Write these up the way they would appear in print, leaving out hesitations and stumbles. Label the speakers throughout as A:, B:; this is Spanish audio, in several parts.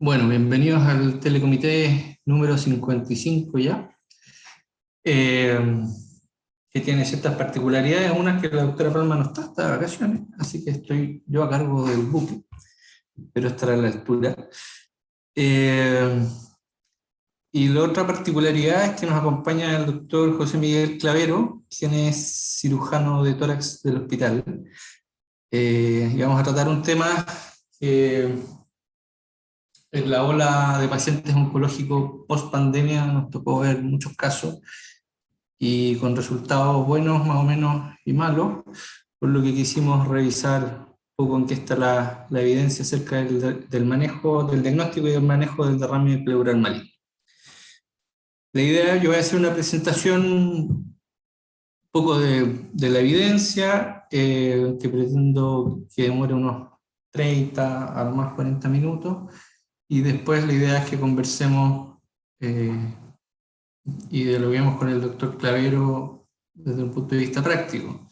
A: Bueno, bienvenidos al telecomité número 55 ya, eh, que tiene ciertas particularidades, unas que la doctora Palma no está de vacaciones, así que estoy yo a cargo del buque, pero estará a la altura. Eh, y la otra particularidad es que nos acompaña el doctor José Miguel Clavero, quien es cirujano de tórax del hospital. Y vamos a tratar un tema que en la ola de pacientes oncológicos post pandemia nos tocó ver muchos casos y con resultados buenos más o menos y malos, por lo que quisimos revisar un poco en qué está la evidencia acerca del manejo, del diagnóstico y del manejo del derrame pleural maligno. La idea, yo voy a hacer una presentación un poco de la evidencia, que pretendo que demore unos 30 a lo más 40 minutos, y después la idea es que conversemos y dialoguemos con el doctor Clavero desde un punto de vista práctico.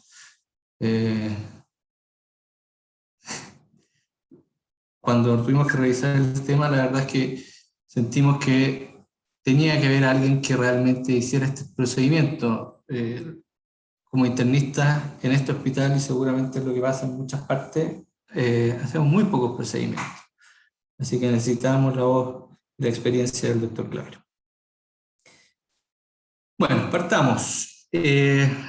A: Cuando tuvimos que revisar el tema, la verdad es que sentimos que tenía que haber alguien que realmente hiciera este procedimiento. Como internista en este hospital, y seguramente es lo que pasa en muchas partes, hacemos muy pocos procedimientos. Así que necesitamos la voz y la experiencia del doctor Clavero. Bueno, partamos.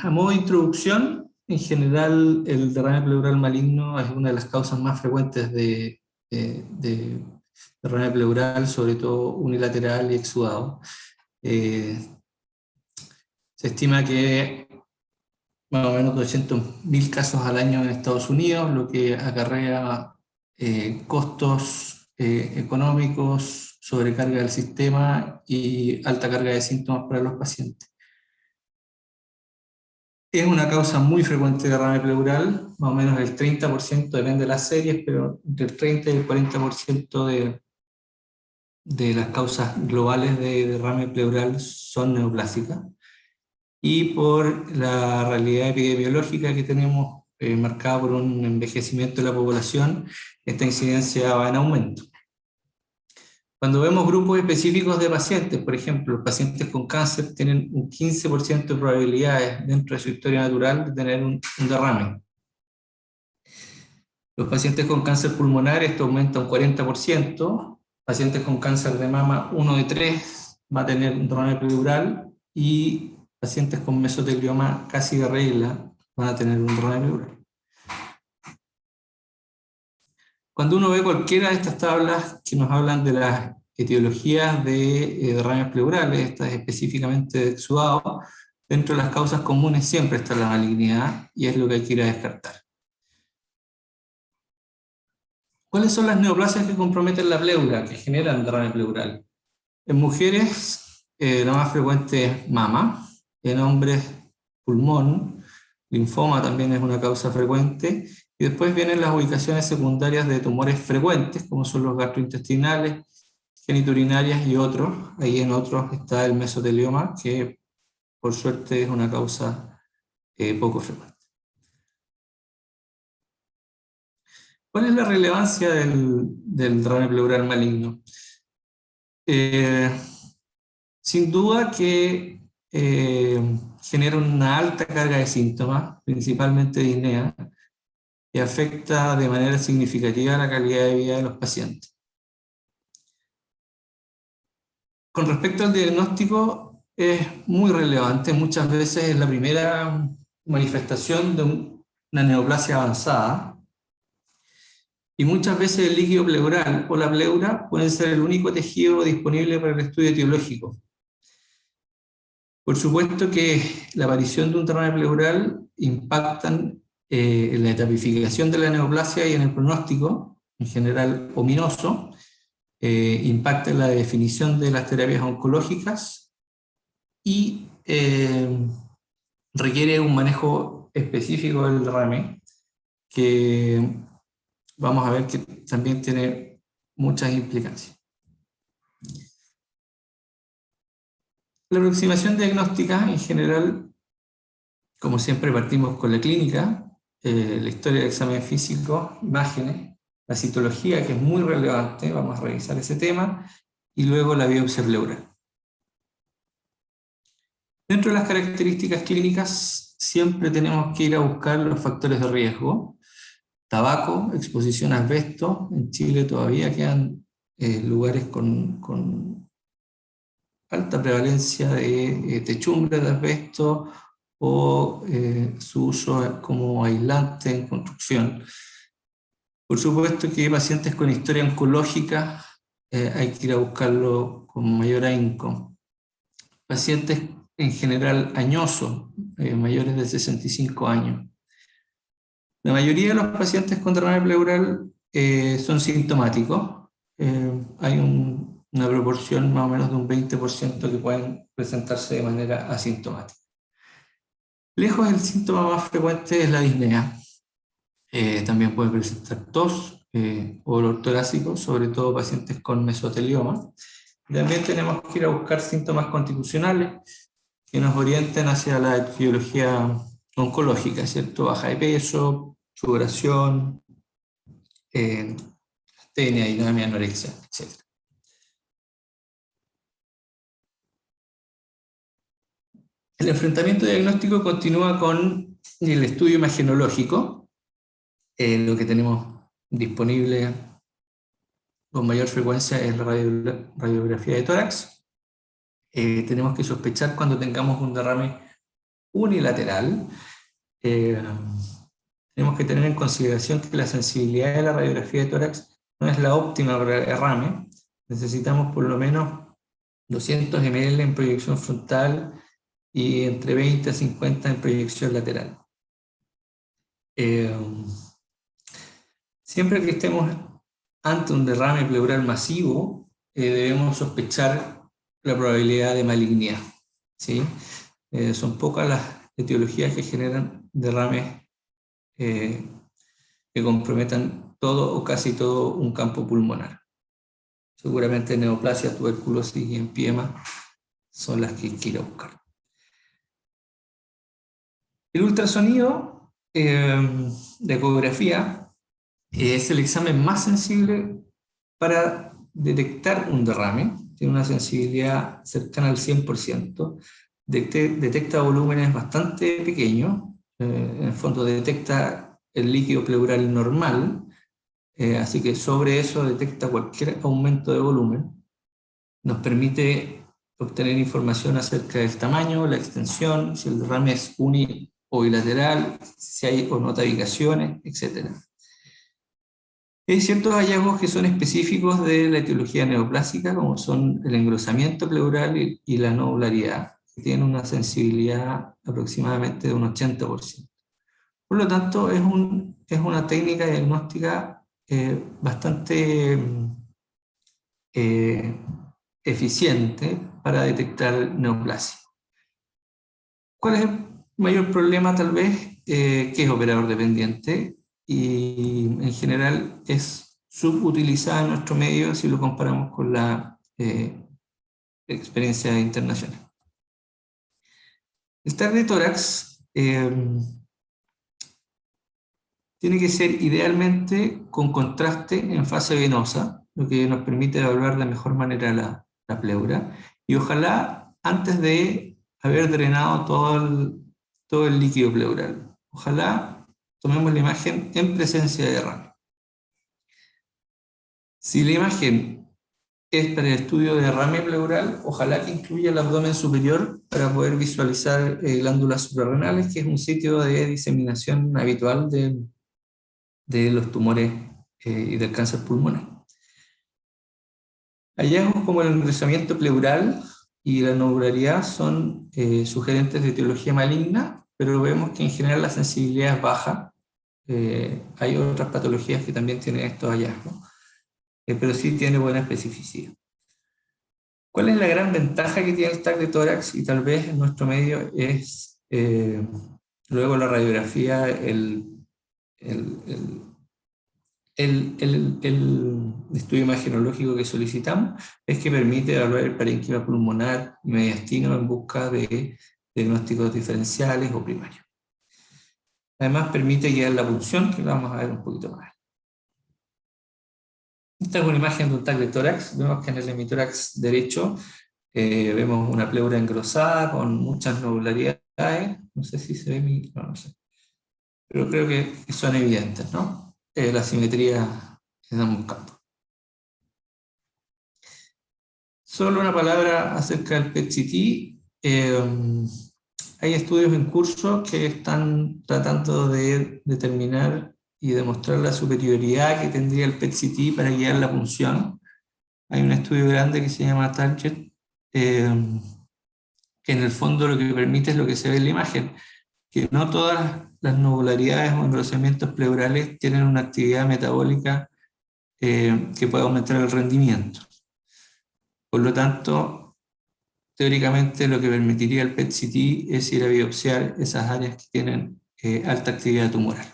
A: A modo de introducción, en general el derrame pleural maligno es una de las causas más frecuentes de derrame pleural, sobre todo unilateral y exudado. Se estima que más o menos 200.000 casos al año en Estados Unidos, lo que acarrea costos económicos, sobrecarga del sistema y alta carga de síntomas para los pacientes. Es una causa muy frecuente de derrame pleural, más o menos el 30%, depende de las series, pero entre el 30 y el 40% de las causas globales de derrame pleural son neoplásicas. Y por la realidad epidemiológica que tenemos, marcada por un envejecimiento de la población, esta incidencia va en aumento. Cuando vemos grupos específicos de pacientes, por ejemplo, los pacientes con cáncer tienen un 15% de probabilidades dentro de su historia natural de tener un derrame. Los pacientes con cáncer pulmonar, esto aumenta un 40%. Pacientes con cáncer de mama, 1 de 3 va a tener un derrame pleural, y pacientes con mesotelioma casi de regla van a tener un derrame pleural. Cuando uno ve cualquiera de estas tablas que nos hablan de las etiologías de derrames pleurales, estas específicamente de exudado, dentro de las causas comunes siempre está la malignidad, y es lo que hay que ir a descartar. ¿Cuáles son las neoplasias que comprometen la pleura, que generan derrame pleural? En mujeres, la más frecuente es mama. En hombres, pulmón. Linfoma también es una causa frecuente. Y después vienen las ubicaciones secundarias de tumores frecuentes, como son los gastrointestinales, genitourinarias y otros. Ahí en otros está el mesotelioma, que por suerte es una causa poco frecuente. ¿Cuál es la relevancia del derrame pleural maligno? Sin duda que genera una alta carga de síntomas, principalmente disnea, y afecta de manera significativa la calidad de vida de los pacientes. Con respecto al diagnóstico, es muy relevante. Muchas veces es la primera manifestación de una neoplasia avanzada, y muchas veces el líquido pleural o la pleura pueden ser el único tejido disponible para el estudio etiológico. Por supuesto que la aparición de un derrame pleural impacta en la etapificación de la neoplasia y en el pronóstico, en general ominoso, impacta en la definición de las terapias oncológicas y requiere un manejo específico del derrame, que vamos a ver que también tiene muchas implicancias. La aproximación diagnóstica, en general, como siempre, partimos con la clínica, la historia del examen físico, imágenes, la citología, que es muy relevante, vamos a revisar ese tema, y luego la biopsia pleural. Dentro de las características clínicas, siempre tenemos que ir a buscar los factores de riesgo. Tabaco, exposición a asbesto. En Chile todavía quedan lugares con alta prevalencia de techumbre de asbesto o su uso como aislante en construcción. Por supuesto que pacientes con historia oncológica hay que ir a buscarlo con mayor ahínco. Pacientes en general añosos, mayores de 65 años. La mayoría de los pacientes con derrame pleural son sintomáticos. Hay una proporción más o menos de un 20% que pueden presentarse de manera asintomática. Lejos, el síntoma más frecuente es la disnea. También puede presentar tos o dolor torácico, sobre todo pacientes con mesotelioma. También tenemos que ir a buscar síntomas constitucionales que nos orienten hacia la etiología oncológica, ¿cierto? Baja de peso, sudoración, astenia, dinamia, anorexia, etc. El enfrentamiento diagnóstico continúa con el estudio imagenológico, lo que tenemos disponible con mayor frecuencia es la radiografía de tórax. Tenemos que sospechar cuando tengamos un derrame unilateral. Tenemos que tener en consideración que la sensibilidad de la radiografía de tórax no es la óptima para el derrame. Necesitamos por lo menos 200 ml en proyección frontal y entre 20 a 50 en proyección lateral. Siempre que estemos ante un derrame pleural masivo, debemos sospechar la probabilidad de malignidad, ¿sí? Son pocas las etiologías que generan derrames que comprometan todo o casi todo un campo pulmonar. Seguramente neoplasia, tuberculosis y empiema son las que quiero buscar. El ultrasonido de ecografía es el examen más sensible para detectar un derrame. Tiene una sensibilidad cercana al 100%. Detecta volúmenes bastante pequeños. En el fondo detecta el líquido pleural normal, así que sobre eso detecta cualquier aumento de volumen. Nos permite obtener información acerca del tamaño, la extensión, si el derrame es uni o bilateral, si hay o no tabicaciones, etc. Hay ciertos hallazgos que son específicos de la etiología neoplásica, como son el engrosamiento pleural y la nodularidad, que tienen una sensibilidad aproximadamente de un 80%. Por lo tanto, es una técnica diagnóstica bastante eficiente para detectar neoplasia. ¿Cuál es el mayor problema, tal vez? Que es operador dependiente y en general es subutilizada en nuestro medio si lo comparamos con la experiencia internacional. El TAC de tórax tiene que ser idealmente con contraste en fase venosa, lo que nos permite evaluar de mejor manera la pleura, y ojalá antes de haber drenado todo el líquido pleural. Ojalá tomemos la imagen en presencia de derrame. Si la imagen es para el estudio de derrame pleural, ojalá que incluya el abdomen superior para poder visualizar glándulas suprarrenales, que es un sitio de diseminación habitual de los tumores y del cáncer pulmonar. Hallazgos como el engrosamiento pleural y la nodularidad son sugerentes de etiología maligna, pero vemos que en general la sensibilidad es baja. Hay otras patologías que también tienen estos hallazgos, pero sí tiene buena especificidad. ¿Cuál es la gran ventaja que tiene el TAC de tórax? Y tal vez en nuestro medio es luego la radiografía, el estudio imagenológico que solicitamos, es que permite evaluar el parénquima pulmonar y mediastino en busca de diagnósticos diferenciales o primarios. Además permite guiar la punción, que la vamos a ver un poquito más. Esta es una imagen de un TAC de tórax. Vemos que en el hemitórax derecho vemos una pleura engrosada con muchas nodularidades. No sé si se ve no sé. Pero creo que son evidentes, ¿no? La simetría que estamos buscando. Solo una palabra acerca del PET-CT. Hay estudios en curso que están tratando de determinar y demostrar la superioridad que tendría el PET-CT para guiar la punción. Hay un estudio grande que se llama Target, que en el fondo lo que permite es lo que se ve en la imagen, que no todas las nodularidades o engrosamientos pleurales tienen una actividad metabólica que puede aumentar el rendimiento. Por lo tanto, teóricamente lo que permitiría el PET-CT es ir a biopsiar esas áreas que tienen alta actividad tumoral.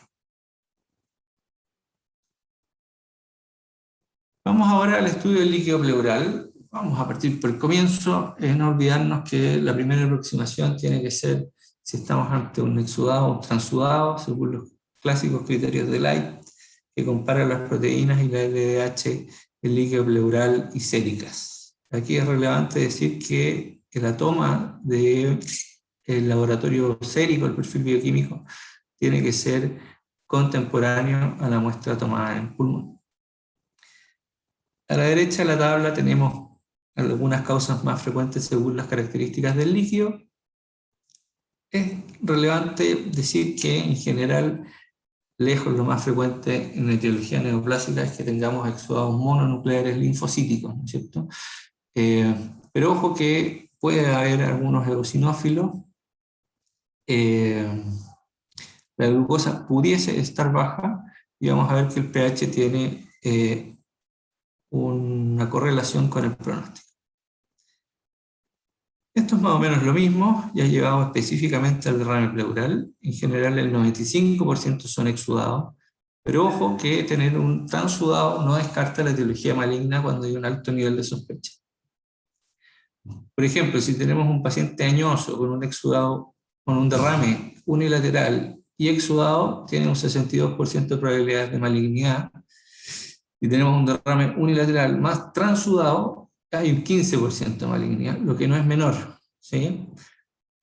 A: Vamos ahora al estudio del líquido pleural. Vamos a partir por el comienzo, no olvidarnos que la primera aproximación tiene que ser si estamos ante un exudado o un transudado, según los clásicos criterios de Light, que comparan las proteínas y la LDH en líquido pleural y séricas. Aquí es relevante decir que la toma del laboratorio sérico, el perfil bioquímico, tiene que ser contemporáneo a la muestra tomada en pulmón. A la derecha de la tabla tenemos algunas causas más frecuentes según las características del líquido. Es relevante decir que en general, lejos lo más frecuente en la etiología neoplásica es que tengamos exudados mononucleares linfocíticos, ¿no es cierto? Pero ojo que puede haber algunos eosinófilos. La glucosa pudiese estar baja y vamos a ver que el pH tiene una correlación con el pronóstico. Esto es más o menos lo mismo, ya llegamos específicamente al derrame pleural. En general el 95% son exudados, pero ojo que tener un transudado no descarta la etiología maligna cuando hay un alto nivel de sospecha. Por ejemplo, si tenemos un paciente añoso con un exudado, con un derrame unilateral y exudado, tiene un 62% de probabilidades de malignidad. Si tenemos un derrame unilateral más transudado, hay un 15% de malignidad, lo que no es menor, ¿sí?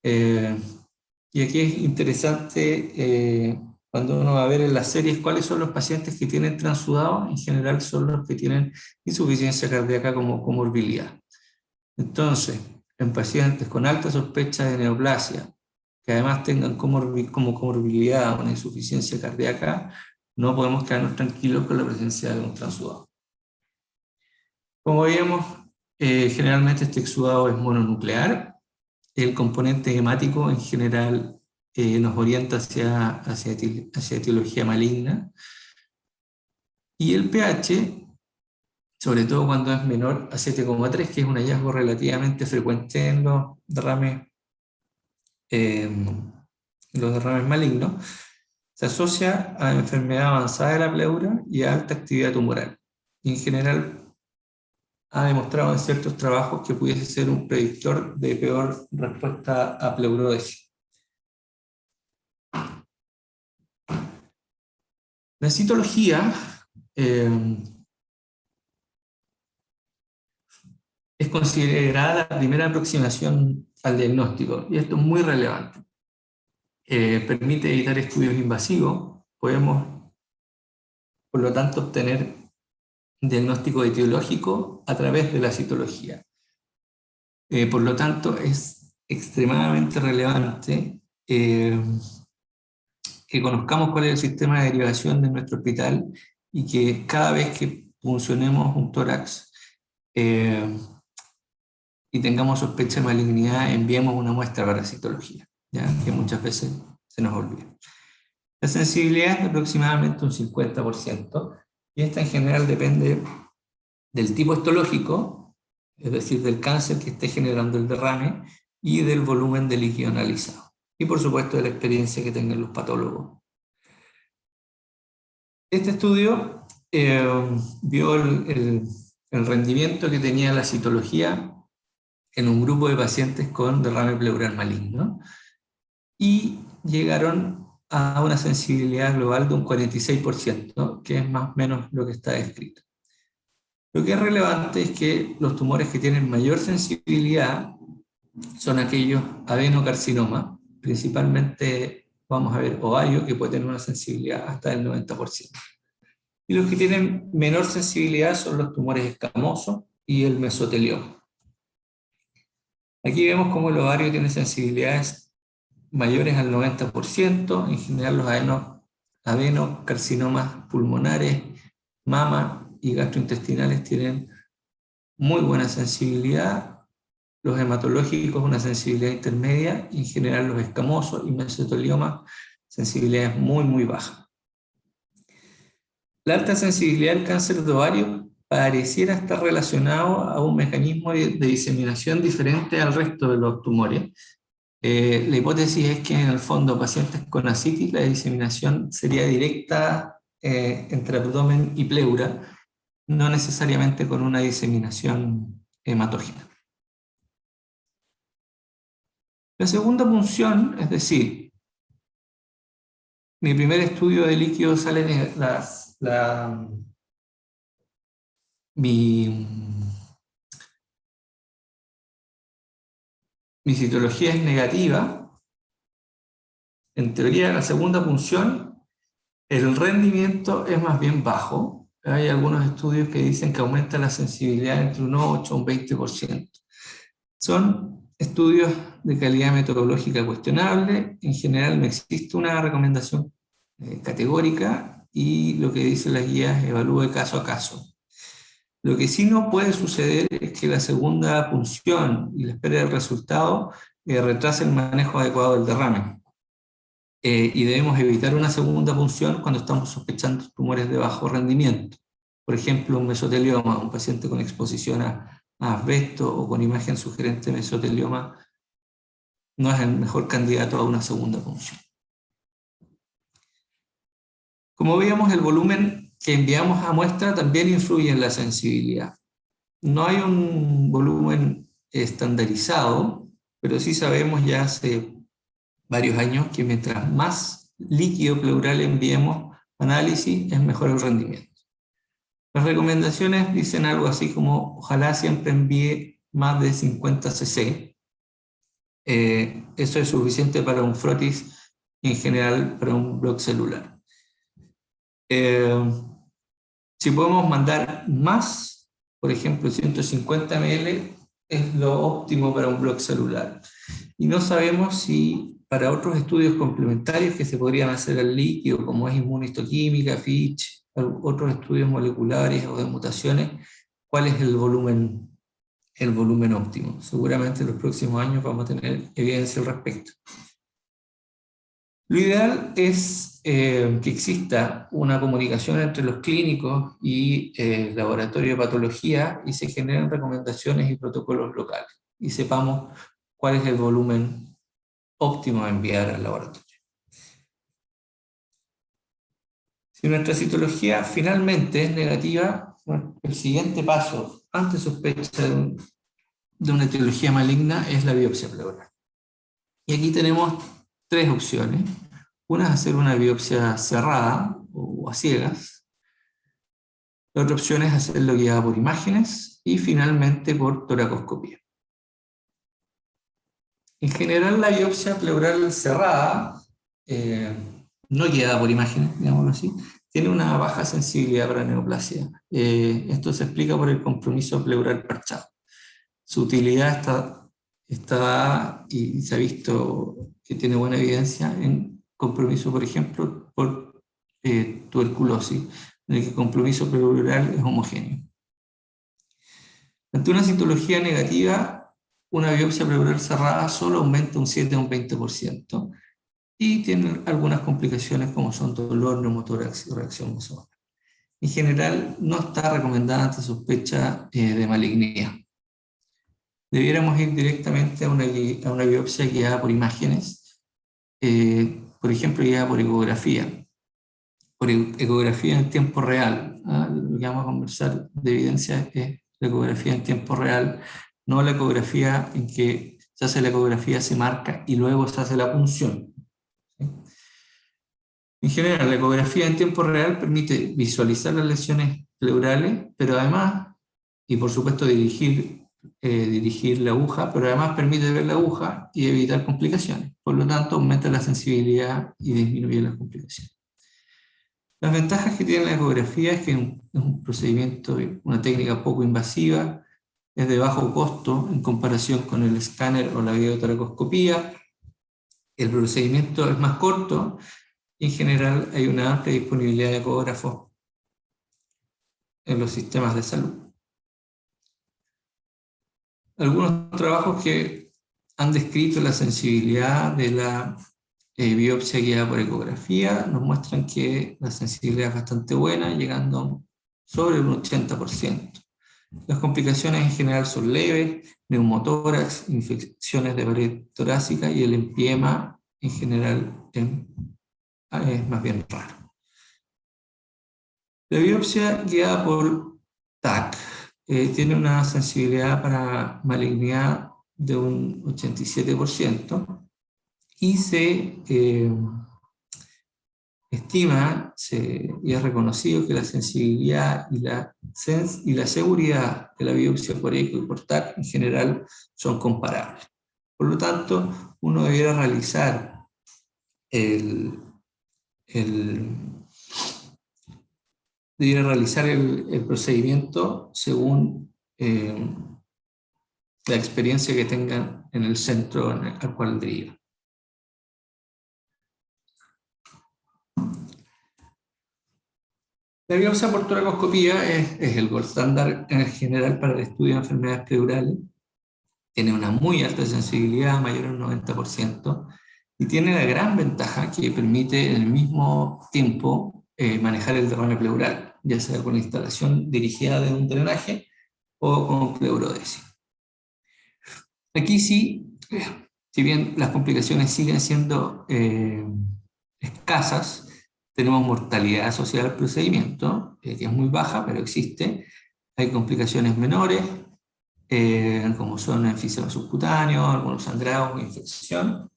A: Y aquí es interesante cuando uno va a ver en las series cuáles son los pacientes que tienen transudado, en general son los que tienen insuficiencia cardíaca como comorbilidad. Entonces, en pacientes con alta sospecha de neoplasia, que además tengan como comorbilidad una insuficiencia cardíaca, no podemos quedarnos tranquilos con la presencia de un transudado. Como veíamos, generalmente este exudado es mononuclear. El componente hemático en general nos orienta hacia etiología maligna. Y el pH, sobre todo cuando es menor a 7,3, que es un hallazgo relativamente frecuente en los derrames malignos, se asocia a enfermedad avanzada de la pleura y a alta actividad tumoral. Y en general ha demostrado en ciertos trabajos que pudiese ser un predictor de peor respuesta a pleurodesis. La citología es considerada la primera aproximación al diagnóstico, y esto es muy relevante. Permite evitar estudios invasivos, podemos, por lo tanto, obtener un diagnóstico etiológico a través de la citología. Por lo tanto, es extremadamente relevante que conozcamos cuál es el sistema de derivación de nuestro hospital y que cada vez que funcionemos un tórax y tengamos sospecha de malignidad, enviemos una muestra para citología, ¿ya? Que muchas veces se nos olvida. La sensibilidad es de aproximadamente un 50%, y esta en general depende del tipo histológico, es decir, del cáncer que esté generando el derrame, y del volumen de líquido analizado. Y por supuesto de la experiencia que tengan los patólogos. Este estudio vio el rendimiento que tenía la citología en un grupo de pacientes con derrame pleural maligno, y llegaron a una sensibilidad global de un 46%, que es más o menos lo que está descrito. Lo que es relevante es que los tumores que tienen mayor sensibilidad son aquellos adenocarcinomas, principalmente vamos a ver ovario, que puede tener una sensibilidad hasta del 90%. Y los que tienen menor sensibilidad son los tumores escamosos y el mesotelioma. Aquí vemos cómo el ovario tiene sensibilidades mayores al 90%, en general los adenocarcinomas pulmonares, mama y gastrointestinales tienen muy buena sensibilidad, los hematológicos una sensibilidad intermedia, y en general los escamosos y mesotelioma sensibilidades muy, muy bajas. La alta sensibilidad del cáncer de ovario pareciera estar relacionado a un mecanismo de diseminación diferente al resto de los tumores. La hipótesis es que en el fondo pacientes con ascitis la diseminación sería directa entre abdomen y pleura, no necesariamente con una diseminación hematógena. La segunda punción, es decir, mi primer estudio de líquido sale mi citología es negativa. En teoría, la segunda punción, el rendimiento es más bien bajo. Hay algunos estudios que dicen que aumenta la sensibilidad entre un 8 y un 20%. Son estudios de calidad metodológica cuestionable. En general no existe una recomendación categórica y lo que dicen las guías evalúe caso a caso. Lo que sí no puede suceder es que la segunda punción y la espera del resultado retrase el manejo adecuado del derrame. Y debemos evitar una segunda punción cuando estamos sospechando tumores de bajo rendimiento. Por ejemplo, un mesotelioma, un paciente con exposición a asbesto o con imagen sugerente de mesotelioma, no es el mejor candidato a una segunda punción. Como veíamos, el volumen que enviamos a muestra también influye en la sensibilidad. No hay un volumen estandarizado, pero sí sabemos ya hace varios años que mientras más líquido pleural enviemos a análisis, es mejor el rendimiento. Las recomendaciones dicen algo así como: ojalá siempre envíe más de 50 cc. Eso es suficiente para un frotis y en general para un bloque celular. Si podemos mandar más, por ejemplo 150 ml, es lo óptimo para un bloque celular. Y no sabemos si para otros estudios complementarios que se podrían hacer al líquido, como es inmunistoquímica, FISH, otros estudios moleculares o de mutaciones, cuál es el volumen óptimo. Seguramente en los próximos años vamos a tener evidencia al respecto. Lo ideal es que exista una comunicación entre los clínicos y el laboratorio de patología y se generen recomendaciones y protocolos locales y sepamos cuál es el volumen óptimo a enviar al laboratorio. Si nuestra citología finalmente es negativa, bueno, el siguiente paso ante sospecha de una etiología maligna es la biopsia pleural. Y aquí tenemos tres opciones. Una es hacer una biopsia cerrada o a ciegas. La otra opción es hacerlo guiada por imágenes y finalmente por toracoscopía. En general, la biopsia pleural cerrada, no guiada por imágenes, digámoslo así, tiene una baja sensibilidad para neoplasia. Esto se explica por el compromiso pleural parchado. Su utilidad está dada y se ha visto que tiene buena evidencia en compromiso, por ejemplo, por tuberculosis, en el que el compromiso pleural es homogéneo. Ante una citología negativa, una biopsia pleural cerrada solo aumenta un 7 a un 20% y tiene algunas complicaciones como son dolor, neumotórax y reacción vasovagal. En general, no está recomendada ante sospecha de malignidad. Debiéramos ir directamente a una biopsia guiada por imágenes, por ejemplo, guiada por ecografía en tiempo real. Lo que vamos a conversar de evidencia es la ecografía en tiempo real, no la ecografía en que se hace la ecografía, se marca y luego se hace la punción. ¿Sí? En general, la ecografía en tiempo real permite visualizar las lesiones pleurales, pero además y por supuesto dirigir la aguja, pero además permite ver la aguja y evitar complicaciones. Por lo tanto, aumenta la sensibilidad y disminuye las complicaciones. Las ventajas que tiene la ecografía es que es un procedimiento, una técnica poco invasiva, es de bajo costo en comparación con el escáner o la videotoracoscopía. El procedimiento es más corto y en general hay una amplia disponibilidad de ecógrafos en los sistemas de salud. Algunos trabajos que han descrito la sensibilidad de la biopsia guiada por ecografía nos muestran que la sensibilidad es bastante buena, llegando sobre un 80%. Las complicaciones en general son leves, neumotórax, infecciones de pared torácica y el empiema en general es más bien raro. La biopsia guiada por TAC tiene una sensibilidad para malignidad de un 87% y se estima y es reconocido que la sensibilidad y la seguridad de la biopsia por eco y por TAC en general son comparables. Por lo tanto, uno debiera realizar el procedimiento según la experiencia que tengan en el centro al cual deriva. La biopsia por toracoscopía es el gold estándar en general para el estudio de enfermedades pleurales. Tiene una muy alta sensibilidad, mayor al 90%, y tiene la gran ventaja que permite en el mismo tiempo manejar el derrame pleural, ya sea con la instalación dirigida de un drenaje o con pleurodesis. Aquí sí, si bien las complicaciones siguen siendo escasas, tenemos mortalidad asociada al procedimiento, que es muy baja, pero existe. Hay complicaciones menores, como son enfisema subcutáneo, algunos sangrados o infección,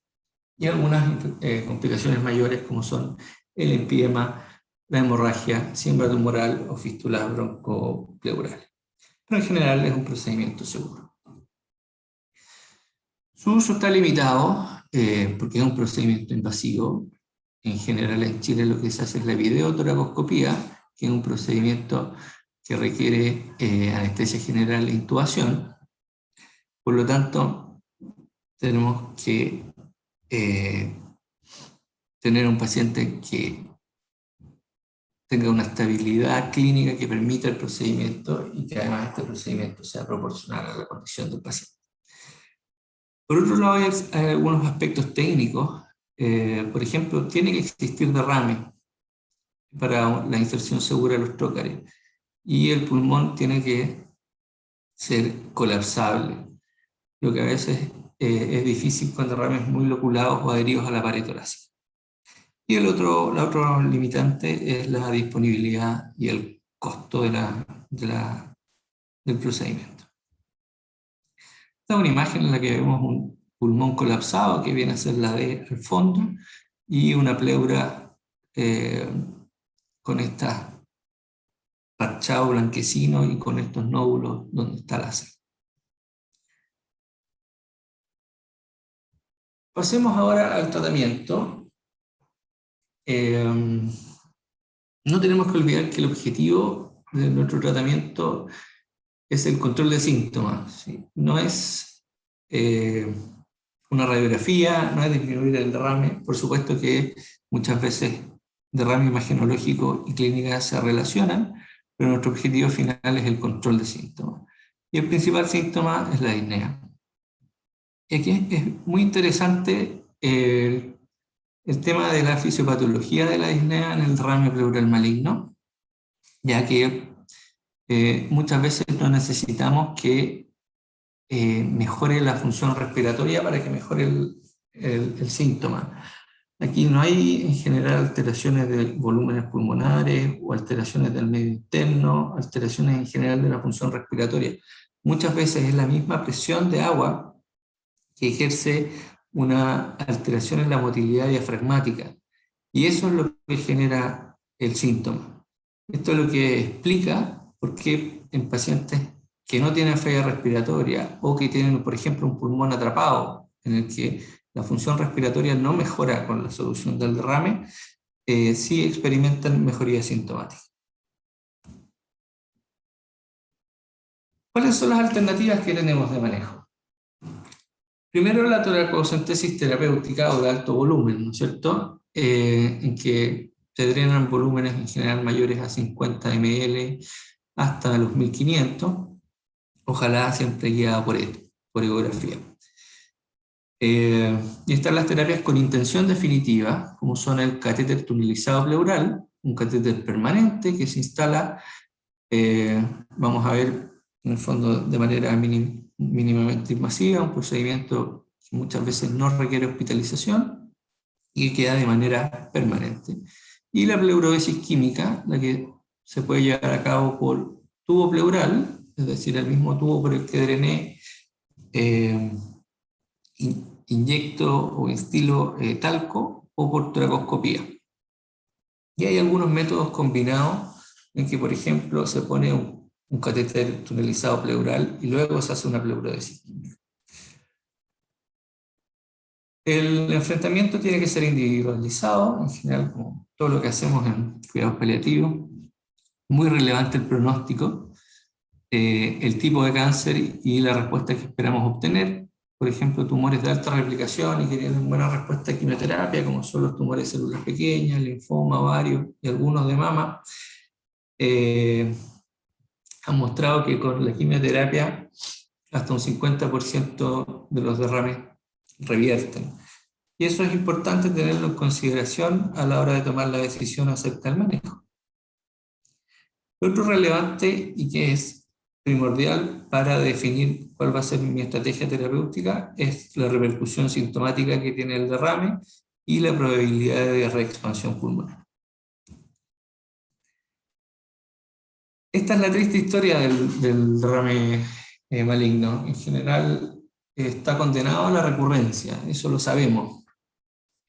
A: y algunas complicaciones mayores, como son el empiema, la hemorragia, siembra tumoral o fístulas broncopleurales. Pero en general es un procedimiento seguro. Su uso está limitado porque es un procedimiento invasivo. En general en Chile lo que se hace es la videotoracoscopía, que es un procedimiento que requiere anestesia general e intubación. Por lo tanto, tenemos que tener un paciente que tenga una estabilidad clínica que permita el procedimiento y que además este procedimiento sea proporcional a la condición del paciente. Por otro lado, hay algunos aspectos técnicos. Por ejemplo, tiene que existir derrame para la inserción segura de los trócares y el pulmón tiene que ser colapsable, lo que a veces es difícil con derrames muy loculados o adheridos a la pared torácica. Y la otra limitante es la disponibilidad y el costo del procedimiento. Esta es una imagen en la que vemos un pulmón colapsado, que viene a ser la D al fondo, y una pleura con este parchado blanquecino y con estos nódulos donde está la sal. Pasemos ahora al tratamiento. No tenemos que olvidar que el objetivo de nuestro tratamiento es el control de síntomas, ¿sí? No es una radiografía, no es disminuir el derrame. Por supuesto que muchas veces derrame imagenológico y clínica se relacionan, pero nuestro objetivo final es el control de síntomas. Y el principal síntoma es la disnea. Y aquí es muy interesante el tema de la fisiopatología de la disnea en el derrame pleural maligno, ya que muchas veces no necesitamos que mejore la función respiratoria para que mejore el síntoma. Aquí no hay en general alteraciones de volúmenes pulmonares o alteraciones del medio interno, alteraciones en general de la función respiratoria. Muchas veces es la misma presión de agua que ejerce una alteración en la motilidad diafragmática. Y eso es lo que genera el síntoma. Esto es lo que explica por qué en pacientes que no tienen falla respiratoria o que tienen, por ejemplo, un pulmón atrapado, en el que la función respiratoria no mejora con la solución del derrame, sí experimentan mejoría sintomática. ¿Cuáles son las alternativas que tenemos de manejo? Primero, la toracocentesis terapéutica o de alto volumen, ¿no es cierto? En que se drenan volúmenes en general mayores a 50 ml hasta los 1500, ojalá siempre guiada por ecografía. Y están las terapias con intención definitiva, como son el catéter tunelizado pleural, un catéter permanente que se instala, vamos a ver en el fondo de manera mínimamente invasiva, un procedimiento que muchas veces no requiere hospitalización y que queda de manera permanente. Y la pleurodesis química, la que se puede llevar a cabo por tubo pleural, es decir, el mismo tubo por el que drené, inyecto o instilo talco o por toracoscopía. Y hay algunos métodos combinados en que, por ejemplo, se pone un catéter tunelizado pleural y luego se hace una pleurodesis química. El enfrentamiento tiene que ser individualizado, en general, como todo lo que hacemos en cuidados paliativos. Muy relevante el pronóstico, el tipo de cáncer y la respuesta que esperamos obtener. Por ejemplo, tumores de alta replicación y que tienen buena respuesta a quimioterapia, como son los tumores de células pequeñas, linfoma, ovario y algunos de mama, han mostrado que con la quimioterapia hasta un 50% de los derrames revierten. Y eso es importante tenerlo en consideración a la hora de tomar la decisión acerca del manejo. Lo otro relevante y que es primordial para definir cuál va a ser mi estrategia terapéutica es la repercusión sintomática que tiene el derrame y la probabilidad de reexpansión pulmonar. Esta es la triste historia del derrame maligno. En general está condenado a la recurrencia, eso lo sabemos.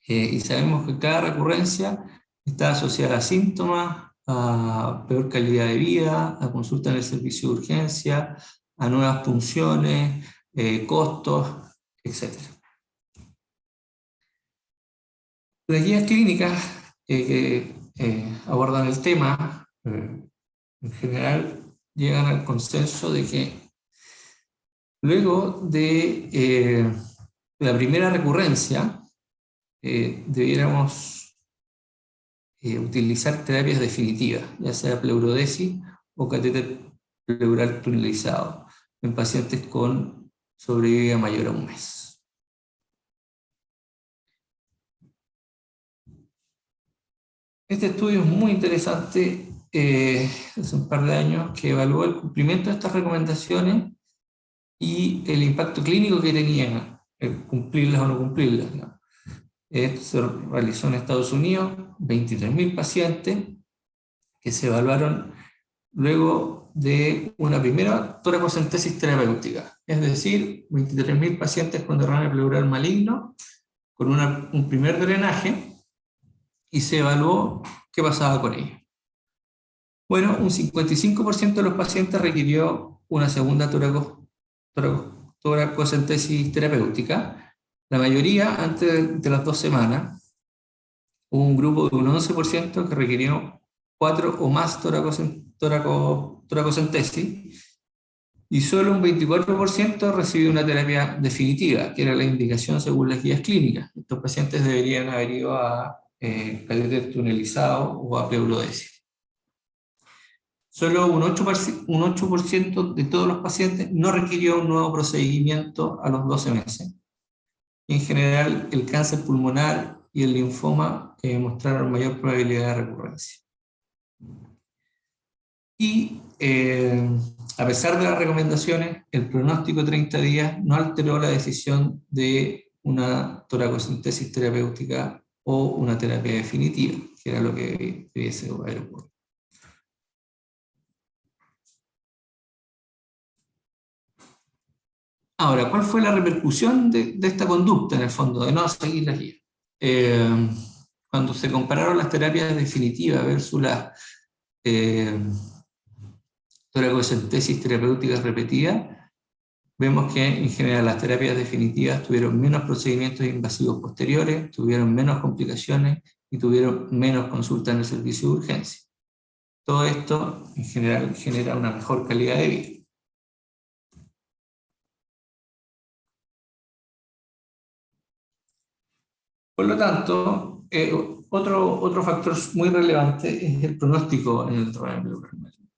A: Y sabemos que cada recurrencia está asociada a síntomas, a peor calidad de vida, a consulta en el servicio de urgencia, a nuevas punciones, costos, etc. Las guías clínicas que abordan el tema, en general, llegan al consenso de que luego de la primera recurrencia, debiéramos utilizar terapias definitivas, ya sea pleurodesis o catéter pleural tunelizado, en pacientes con sobrevida mayor a un mes. Este estudio es muy interesante, hace un par de años, que evaluó el cumplimiento de estas recomendaciones y el impacto clínico que tenían, cumplirlas o no cumplirlas, ¿no? Esto se realizó en Estados Unidos, 23.000 pacientes que se evaluaron luego de una primera toracocentesis terapéutica, es decir, 23.000 pacientes con derrame pleural maligno, con un primer drenaje, y se evaluó qué pasaba con ellos. Bueno, un 55% de los pacientes requirió una segunda toracocentesis terapéutica, la mayoría antes de las 2 semanas. Hubo un grupo de un 11% que requirió 4 o más toracocentesis, y solo un 24% recibió una terapia definitiva, que era la indicación según las guías clínicas. Estos pacientes deberían haber ido a catéter tunelizado o a pleurodesis. Solo un 8% de todos los pacientes no requirió un nuevo procedimiento a los 12 meses. Y en general, el cáncer pulmonar y el linfoma mostraron mayor probabilidad de recurrencia. Y a pesar de las recomendaciones, el pronóstico 30 días no alteró la decisión de una toracocentesis terapéutica o una terapia definitiva, que era lo que debiese haber ocurrido. Ahora, ¿cuál fue la repercusión de esta conducta, en el fondo, de no seguir la guía? Cuando se compararon las terapias definitivas versus toracocentesis terapéutica repetida, vemos que en general las terapias definitivas tuvieron menos procedimientos invasivos posteriores, tuvieron menos complicaciones y tuvieron menos consultas en el servicio de urgencia. Todo esto en general genera una mejor calidad de vida. Por lo tanto, otro factor muy relevante es el pronóstico en el derrame pleural maligno.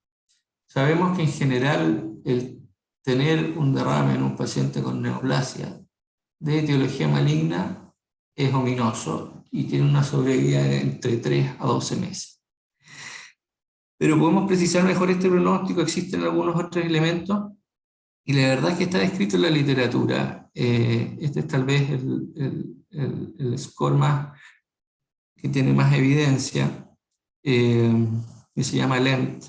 A: Sabemos que en general el tener un derrame en un paciente con neoplasia de etiología maligna es ominoso y tiene una sobrevida de entre 3 a 12 meses. Pero podemos precisar mejor este pronóstico, existen algunos otros elementos, y la verdad es que está descrito en la literatura. Este es tal vez el score que tiene más evidencia, que se llama LEMT,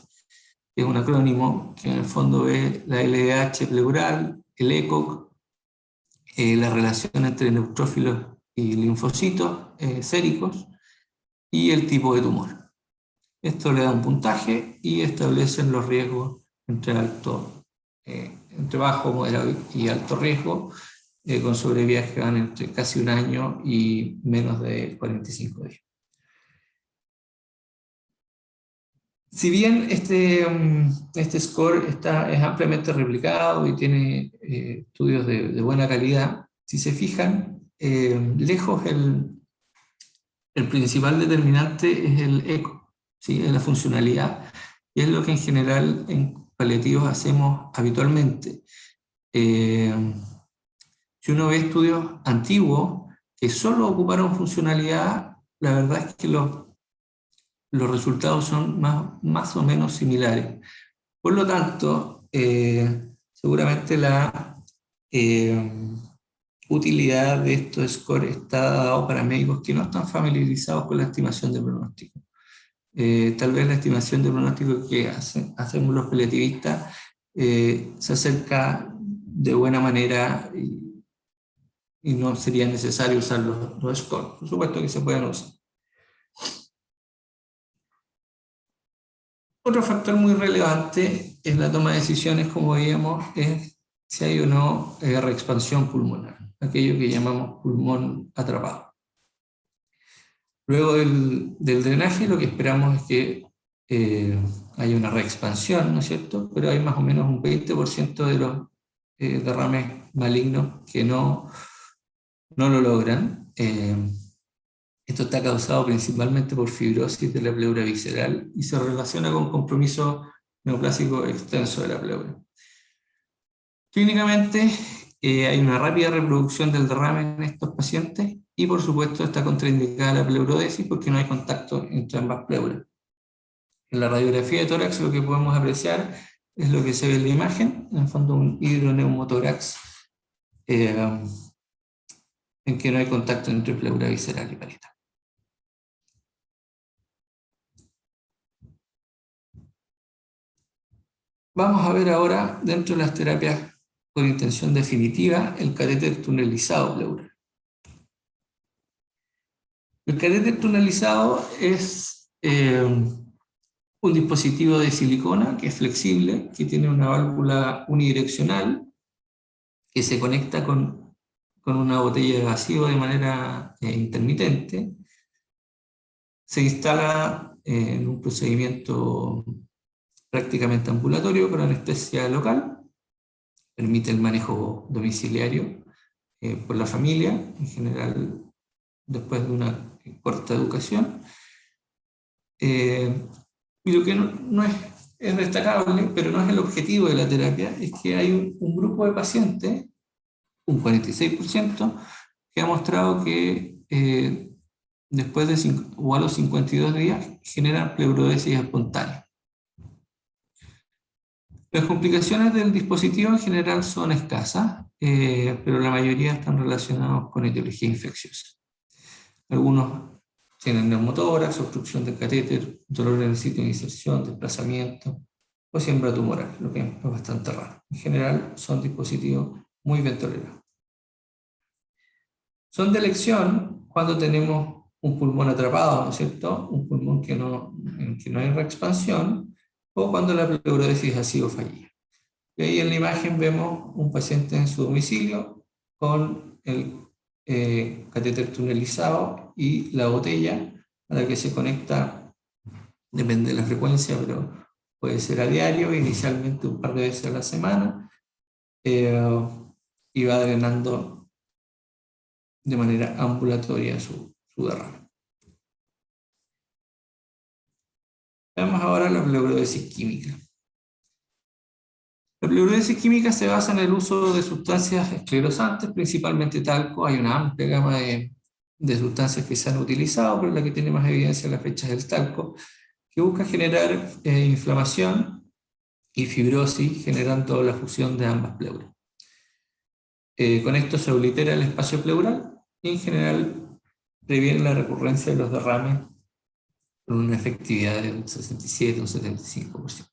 A: que es un acrónimo que en el fondo ve la LDH pleural, el ECOG, la relación entre neutrófilos y linfocitos séricos y el tipo de tumor. Esto le da un puntaje y establecen los riesgos entre bajo, moderado y alto riesgo, con sobrevidas que van entre casi un año y menos de 45 días. Si bien este score es ampliamente replicado y tiene estudios de buena calidad, si se fijan, lejos el principal determinante es el ECO, ¿sí? Es la funcionalidad, y es lo que en general en paliativos hacemos habitualmente. Si uno ve estudios antiguos que solo ocuparon funcionalidad, la verdad es que los resultados son más o menos similares. Por lo tanto, seguramente la utilidad de estos scores está dado para médicos que no están familiarizados con la estimación de pronóstico. Tal vez la estimación de pronóstico que hacemos los paliativistas se acerca de buena manera y no sería necesario usar los scores. Por supuesto que se pueden usar. Otro factor muy relevante en la toma de decisiones, como veíamos, es si hay o no reexpansión pulmonar, aquello que llamamos pulmón atrapado. Luego del drenaje, lo que esperamos es que haya una reexpansión, ¿no es cierto? Pero hay más o menos un 20% de los derrames malignos que no lo logran. Esto está causado principalmente por fibrosis de la pleura visceral y se relaciona con compromiso neoplásico extenso de la pleura. Clínicamente, hay una rápida reproducción del derrame en estos pacientes y, por supuesto, está contraindicada la pleurodesis porque no hay contacto entre ambas pleuras. En la radiografía de tórax lo que podemos apreciar es lo que se ve en la imagen, en el fondo un hidroneumotórax en que no hay contacto entre pleura visceral y parietal. Vamos a ver ahora, dentro de las terapias con intención definitiva, el catéter tunelizado pleural. El catéter tunelizado es un dispositivo de silicona que es flexible, que tiene una válvula unidireccional, que se conecta con una botella de vacío de manera intermitente. Se instala en un procedimiento prácticamente ambulatorio con anestesia local, permite el manejo domiciliario por la familia, en general después de una corta educación. Y lo que no es destacable, pero no es el objetivo de la terapia, es que hay un grupo de pacientes, un 46%, que ha mostrado que después de o a los 52 días generan pleurodesis espontánea. Las complicaciones del dispositivo en general son escasas, pero la mayoría están relacionados con etiología infecciosa. Algunos tienen neumotórax, obstrucción del catéter, dolor en el sitio de inserción, desplazamiento o siembra tumoral, lo que es bastante raro. En general son dispositivos muy bien tolerados. Son de elección cuando tenemos un pulmón atrapado, ¿no es cierto? Un pulmón en que no hay reexpansión, o cuando la pleurodesis ha sido fallida. Y ahí en la imagen vemos un paciente en su domicilio con el catéter tunelizado y la botella a la que se conecta, depende de la frecuencia, pero puede ser a diario, inicialmente un par de veces a la semana, y va drenando de manera ambulatoria su derrame. Veamos ahora la pleurodesis química. La pleurodesis química se basa en el uso de sustancias esclerosantes, principalmente talco. Hay una amplia gama de sustancias que se han utilizado, pero la que tiene más evidencia a la fecha es el talco, que busca generar inflamación y fibrosis, generando la fusión de ambas pleuras. Con esto se oblitera el espacio pleural y en general previene la recurrencia de los derrames con una efectividad de un 67 o un 75%.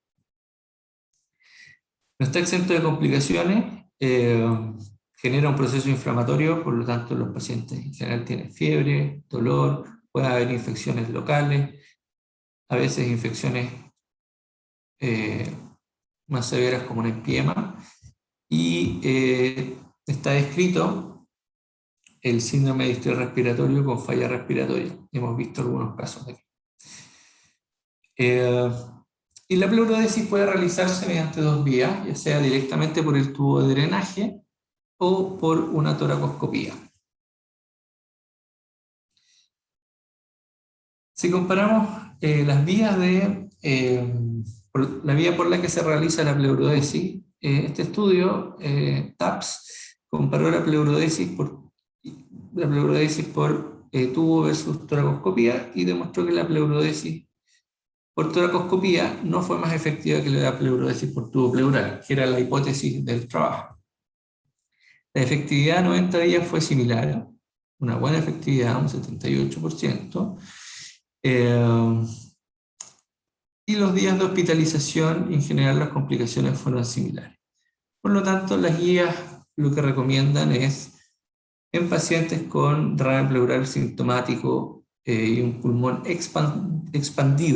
A: No está exento de complicaciones, genera un proceso inflamatorio, por lo tanto los pacientes en general tienen fiebre, dolor, puede haber infecciones locales, a veces infecciones más severas como un empiema, y está descrito el síndrome de distrés respiratorio con falla respiratoria. Hemos visto algunos casos de aquí. Y la pleurodesis puede realizarse mediante dos vías, ya sea directamente por el tubo de drenaje o por una toracoscopía. Si comparamos las vías la vía por la que se realiza la pleurodesis, este estudio, TAPS, comparó la pleurodesis por tubo versus toracoscopía y demostró que la pleurodesis por toracoscopía no fue más efectiva que la pleurodesis por tubo pleural, que era la hipótesis del trabajo. La efectividad a 90 días fue similar, una buena efectividad, un 78%, y los días de hospitalización, en general las complicaciones fueron similares. Por lo tanto, las guías lo que recomiendan es, en pacientes con derrame pleural sintomático y un pulmón expandible,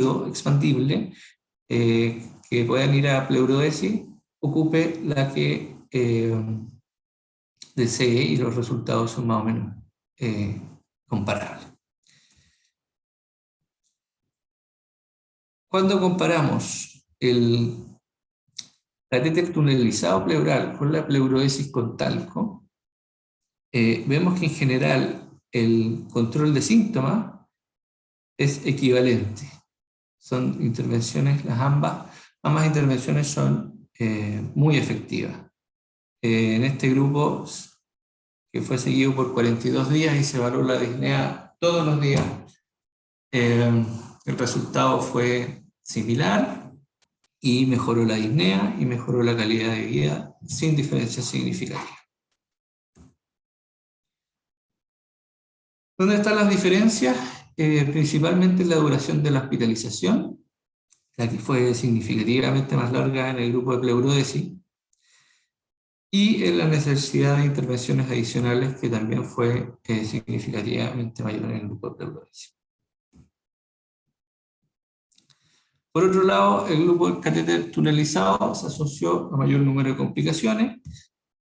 A: que puedan ir a pleurodesis, ocupe la que desee y los resultados son más o menos comparables. Cuando comparamos el catéter tunelizado pleural con la pleurodesis con talco, vemos que en general el control de síntomas es equivalente. Son intervenciones, ambas intervenciones son muy efectivas. En este grupo, que fue seguido por 42 días y se evaluó la disnea todos los días, el resultado fue similar y mejoró la disnea y mejoró la calidad de vida sin diferencia significativa. ¿Dónde están las diferencias? Principalmente en la duración de la hospitalización, la que fue significativamente más larga en el grupo de pleurodesis, y en la necesidad de intervenciones adicionales, que también fue significativamente mayor en el grupo de pleurodesis. Por otro lado, el grupo del catéter tunelizado se asoció a mayor número de complicaciones,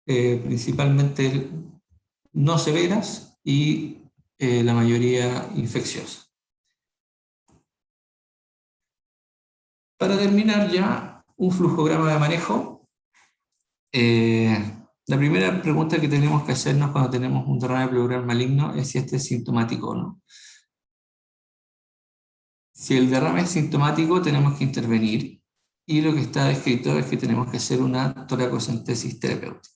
A: principalmente no severas y la mayoría infecciosas. Para terminar ya, un flujograma de manejo. La primera pregunta que tenemos que hacernos cuando tenemos un derrame pleural maligno es si este es sintomático o no. Si el derrame es sintomático, tenemos que intervenir, y lo que está descrito es que tenemos que hacer una toracocentesis terapéutica.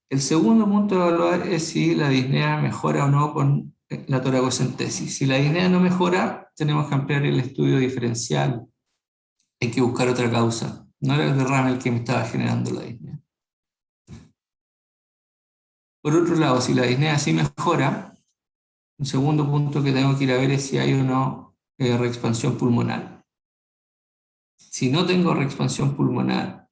A: El segundo punto a evaluar es si la disnea mejora o no con la toracocentesis. Si la disnea no mejora, tenemos que ampliar el estudio diferencial. Hay que buscar otra causa. No era el derrame el que me estaba generando la disnea. Por otro lado, si la disnea sí mejora, un segundo punto que tengo que ir a ver es si hay o no reexpansión pulmonar. Si no tengo reexpansión pulmonar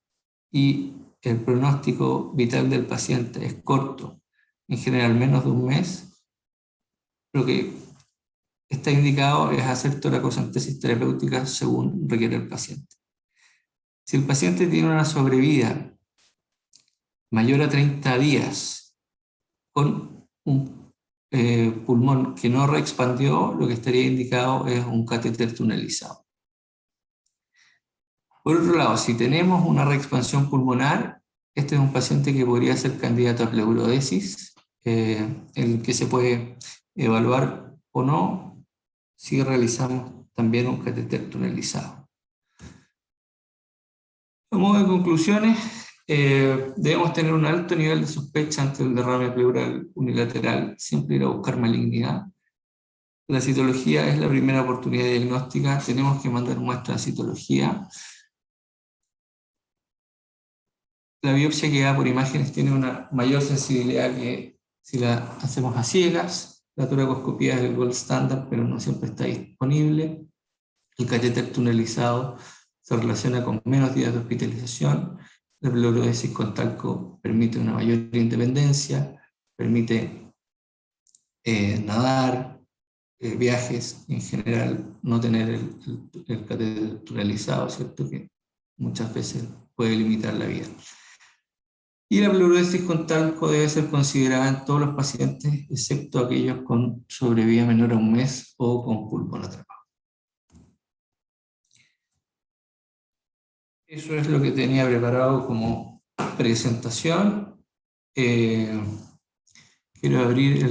A: y el pronóstico vital del paciente es corto, en general menos de un mes, creo que está indicado es hacer toracocentesis terapéutica según requiere el paciente. Si el paciente tiene una sobrevida mayor a 30 días con un pulmón que no reexpandió, lo que estaría indicado es un catéter tunelizado. Por otro lado, si tenemos una reexpansión pulmonar, este es un paciente que podría ser candidato a pleurodesis, el que se puede evaluar o no si realizamos también un catéter tunelizado. A modo de conclusiones, debemos tener un alto nivel de sospecha ante el derrame pleural unilateral, siempre ir a buscar malignidad. La citología es la primera oportunidad diagnóstica, tenemos que mandar muestra de citología. La biopsia que da por imágenes tiene una mayor sensibilidad que si la hacemos a ciegas. La toracoscopía es el gold standard, pero no siempre está disponible. El catéter tunelizado se relaciona con menos días de hospitalización. La pleurodesis con talco permite una mayor independencia, permite nadar, viajes, en general no tener el catéter tunelizado, ¿cierto? Que muchas veces puede limitar la vida. Y la pleurodesis con talco debe ser considerada en todos los pacientes, excepto aquellos con sobrevida menor a un mes o con pulmón atrapado. Eso es lo que tenía preparado como presentación. Quiero abrir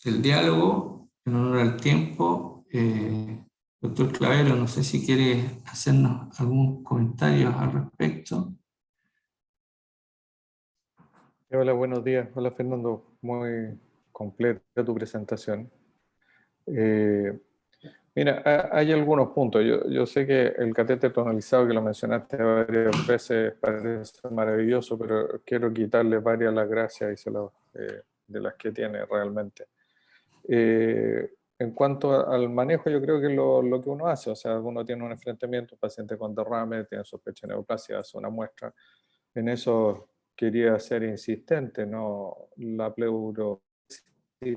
A: el diálogo en honor al tiempo. Doctor Clavero, no sé si quiere hacernos algún comentario al respecto.
B: Hola, buenos días. Hola, Fernando. Muy completa tu presentación. Mira, hay algunos puntos. Yo sé que el catéter tonalizado que lo mencionaste varias veces parece maravilloso, pero quiero quitarle varias las gracias de las que tiene realmente. En cuanto al manejo, yo creo que lo que uno hace, o sea, uno tiene un enfrentamiento, un paciente con derrame, tiene sospecha de neoplasia, hace una muestra. En eso quería ser insistente, ¿no? La pleurosis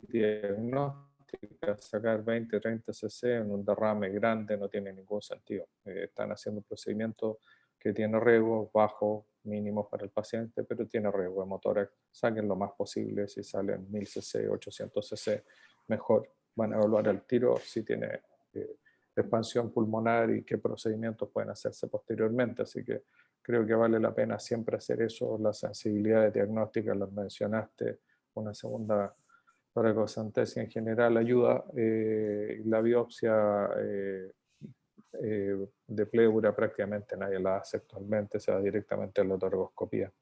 B: diagnóstica, sacar 20, 30 cc en un derrame grande no tiene ningún sentido. Están haciendo un procedimiento que tiene riesgos bajos, mínimos para el paciente, pero tiene riesgo de motora. Saquen lo más posible, si salen 1000 cc, 800 cc, mejor. Van a evaluar al tiro si tiene expansión pulmonar y qué procedimientos pueden hacerse posteriormente. Así que creo que vale la pena siempre hacer eso. La sensibilidad de diagnóstica, las mencionaste, una segunda toracocentesis en general ayuda. La biopsia de pleura prácticamente nadie la hace actualmente, se va directamente a la toracoscopía.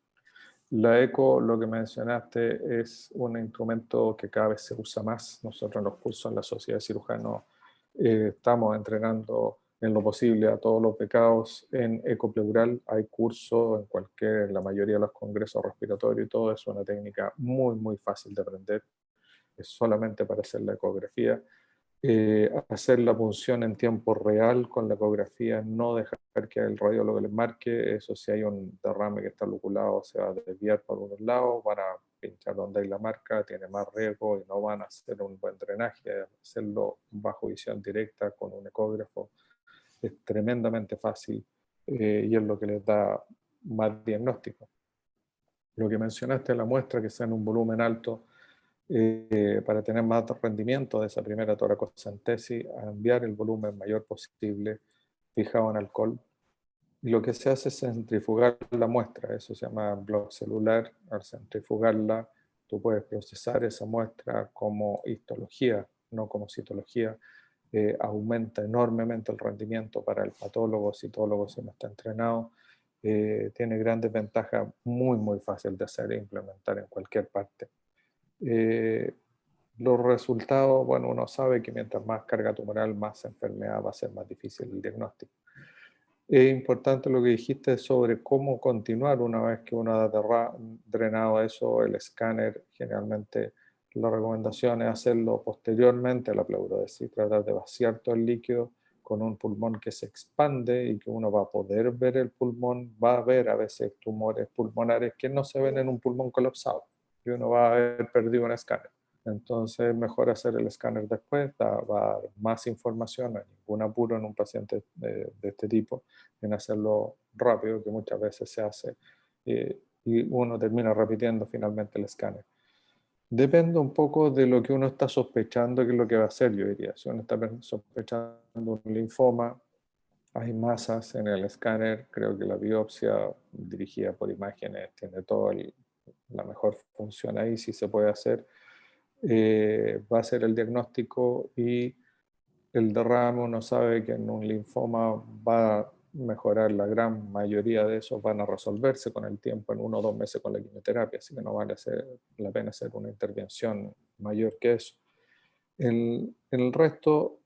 B: La eco, lo que mencionaste, es un instrumento que cada vez se usa más. Nosotros en los cursos en la Sociedad de Cirujanos estamos entrenando en lo posible a todos los becados en ecopleural. Hay cursos en la mayoría de los congresos respiratorios y todo. Es una técnica muy, muy fácil de aprender. Es solamente para hacer la ecografía. Hacer la punción en tiempo real con la ecografía, no dejar que el radiólogo les marque. Eso, si hay un derrame que está loculado, se va a desviar por unos lados, van a pinchar donde hay la marca, tiene más riesgo y no van a hacer un buen drenaje. Hacerlo bajo visión directa con un ecógrafo es tremendamente fácil y es lo que les da más diagnóstico. Lo que mencionaste en la muestra, que sea en un volumen alto, para tener más rendimiento de esa primera toracocentesis, a enviar el volumen mayor posible fijado en alcohol. Y lo que se hace es centrifugar la muestra, eso se llama bloc celular. Al centrifugarla, tú puedes procesar esa muestra como histología, no como citología. Aumenta enormemente el rendimiento para el patólogo, citólogo si no está entrenado. Tiene grandes ventajas, muy, muy fácil de hacer e implementar en cualquier parte. Los resultados, bueno, uno sabe que mientras más carga tumoral, más enfermedad, va a ser más difícil el diagnóstico. Es importante lo que dijiste sobre cómo continuar una vez que uno ha drenado eso, el escáner. Generalmente la recomendación es hacerlo posteriormente a la pleurodesis, tratar de vaciar todo el líquido con un pulmón que se expande y que uno va a poder ver el pulmón. Va a ver a veces tumores pulmonares que no se ven en un pulmón colapsado y uno va a haber perdido un escáner. Entonces, mejor hacer el escáner después, va a dar más información, no hay ningún apuro en un paciente de este tipo, en hacerlo rápido, que muchas veces se hace, y uno termina repitiendo finalmente el escáner. Depende un poco de lo que uno está sospechando que es lo que va a hacer, yo diría. Si uno está sospechando un linfoma, hay masas en el escáner, creo que la biopsia dirigida por imágenes tiene toda la mejor función ahí, si se puede hacer. Va a ser el diagnóstico y el derrame, uno sabe que en un linfoma va a mejorar, la gran mayoría de esos van a resolverse con el tiempo en 1 o 2 meses con la quimioterapia, así que no vale la pena hacer una intervención mayor que eso. El resto,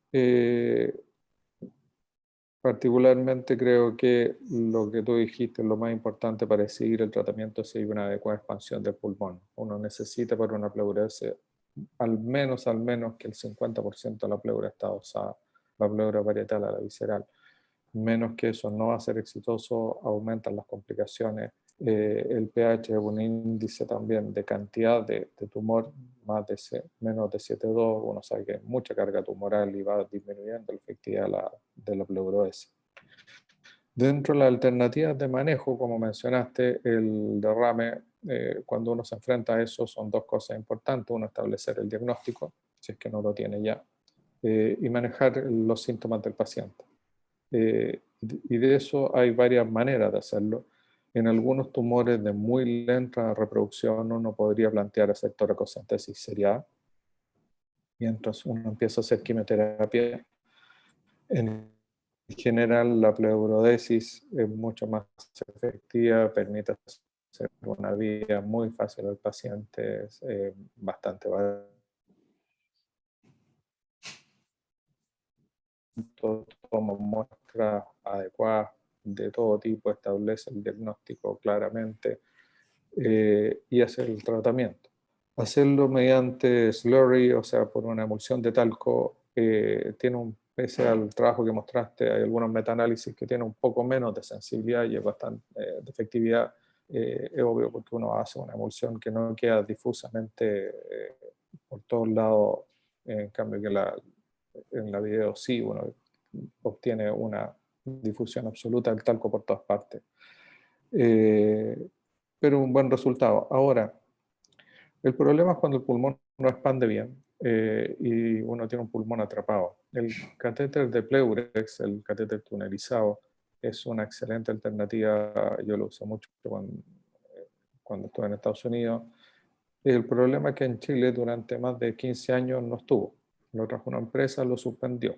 B: particularmente creo que lo que tú dijiste es lo más importante para seguir el tratamiento si hay una adecuada expansión del pulmón. Uno necesita para una pleurosis al menos que el 50% de la pleura está usada, la pleura parietal a la visceral. Menos que eso no va a ser exitoso, aumentan las complicaciones. El pH es un índice también de cantidad de tumor, menos de 7,2, uno sabe que hay mucha carga tumoral y va disminuyendo la efectividad de la pleurosis. Dentro de las alternativas de manejo, como mencionaste, el derrame, cuando uno se enfrenta a eso, son 2 cosas importantes. Uno, establecer el diagnóstico, si es que no lo tiene ya, y manejar los síntomas del paciente. Y de eso hay varias maneras de hacerlo. En algunos tumores de muy lenta reproducción uno podría plantear hacer toracocentesis seriada, mientras uno empieza a hacer quimioterapia. En general, la pleurodesis es mucho más efectiva, permite hacer una vía muy fácil al paciente, es bastante barato, toma muestras adecuadas de todo tipo, establece el diagnóstico claramente y hace el tratamiento. Hacerlo mediante slurry, o sea, por una emulsión de talco, pese al trabajo que mostraste, hay algunos metaanálisis que tienen un poco menos de sensibilidad y es bastante de efectividad. Es obvio porque uno hace una emulsión que no queda difusamente por todos lados, en cambio que en la video sí, uno obtiene una difusión absoluta del talco por todas partes. Pero un buen resultado. Ahora, el problema es cuando el pulmón no expande bien y uno tiene un pulmón atrapado. El catéter de Pleurex, el catéter tunelizado, es una excelente alternativa. Yo lo usé mucho cuando estuve en Estados Unidos. El problema es que en Chile durante más de 15 años no estuvo. Lo trajo una empresa, lo suspendió.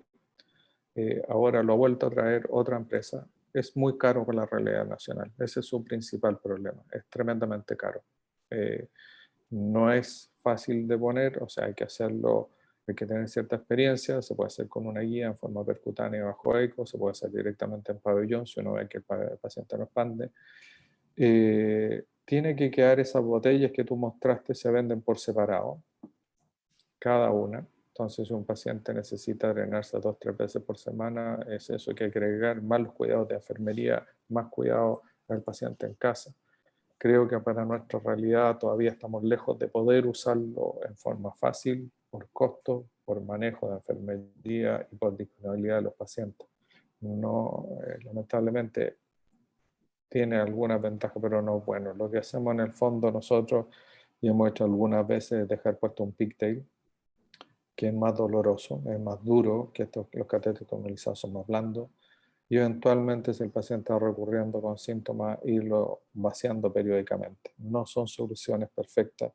B: Ahora lo ha vuelto a traer otra empresa. Es muy caro con la realidad nacional. Ese es su principal problema. Es tremendamente caro. No es fácil de poner, o sea, hay que hacerlo, hay que tener cierta experiencia. Se puede hacer con una guía en forma percutánea bajo eco, se puede hacer directamente en pabellón si uno ve que el paciente no expande. Tiene que quedar esas botellas que tú mostraste, se venden por separado, cada una. Entonces, si un paciente necesita drenarse 2 o 3 veces por semana, es eso, que hay que agregar más los cuidados de enfermería, más cuidado al paciente en casa. Creo que para nuestra realidad todavía estamos lejos de poder usarlo en forma fácil, por costo, por manejo de enfermería y por disponibilidad de los pacientes. No, lamentablemente tiene algunas ventajas, pero no bueno. Lo que hacemos en el fondo nosotros, y hemos hecho algunas veces, es dejar puesto un pigtail, que es más doloroso, es más duro, que los catéteres tonalizados son más blandos, y eventualmente si el paciente está recurriendo con síntomas, irlo vaciando periódicamente. No son soluciones perfectas,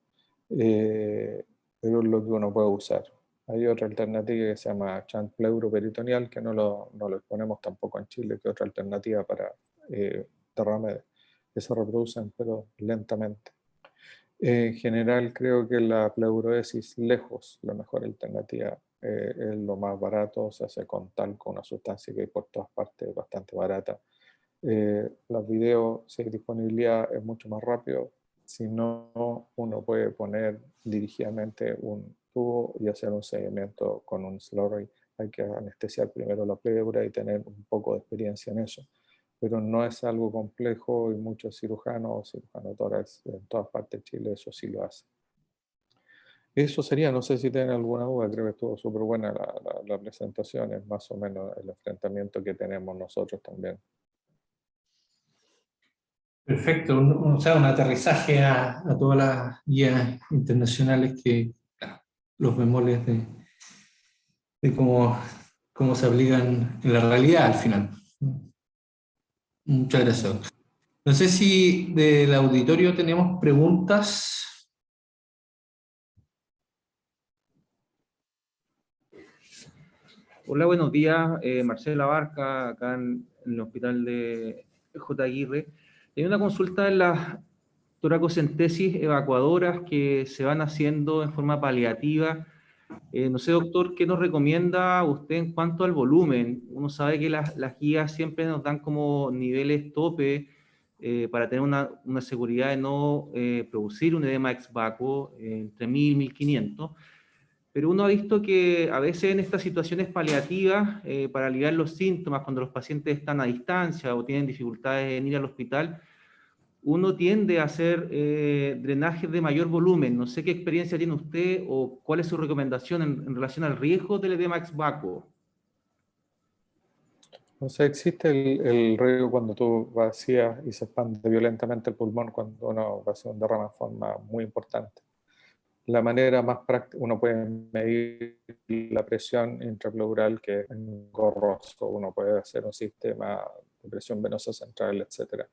B: pero es lo que uno puede usar. Hay otra alternativa que se llama shunt pleuroperitoneal, que no lo exponemos tampoco en Chile, que es otra alternativa para derrames que se reproducen, pero lentamente. En general creo que la pleurodesis lejos, la mejor alternativa, es lo más barato, se hace con talco, una sustancia que hay por todas partes, bastante barata. Los videos, si hay disponibilidad, es mucho más rápido. Si no, uno puede poner dirigidamente un tubo y hacer un seguimiento con un slurry. Hay que anestesiar primero la pleura y tener un poco de experiencia en eso. Pero no es algo complejo y muchos cirujanos tórax en todas partes de Chile eso sí lo hacen. Eso sería, no sé si tienen alguna duda, creo que estuvo súper buena la presentación, es más o menos el enfrentamiento que tenemos nosotros también.
A: Perfecto, o sea, un aterrizaje a todas las guías internacionales que, claro, los bemoles de cómo se aplican en la realidad al final. Muchas gracias. No sé si del auditorio tenemos preguntas.
C: Hola, buenos días. Marcela Barca, acá en el hospital de J. Aguirre. Hay una consulta en las toracocentesis evacuadoras que se van haciendo en forma paliativa. No sé, doctor, ¿qué nos recomienda usted en cuanto al volumen? Uno sabe que las guías siempre nos dan como niveles tope para tener una seguridad de no producir un edema ex vacuo entre 1000 y 1500. Pero uno ha visto que a veces en estas situaciones paliativas, para aliviar los síntomas, cuando los pacientes están a distancia o tienen dificultades en ir al hospital, uno tiende a hacer drenajes de mayor volumen. No sé qué experiencia tiene usted o cuál es su recomendación en relación al riesgo del edema ex vacuo.
B: O sea, existe el riesgo cuando tú vacías y se expande violentamente el pulmón cuando uno va a hacer un derrame de forma muy importante. La manera más práctica, uno puede medir la presión intrapleural, que es engorroso, uno puede hacer un sistema de presión venosa central, etc.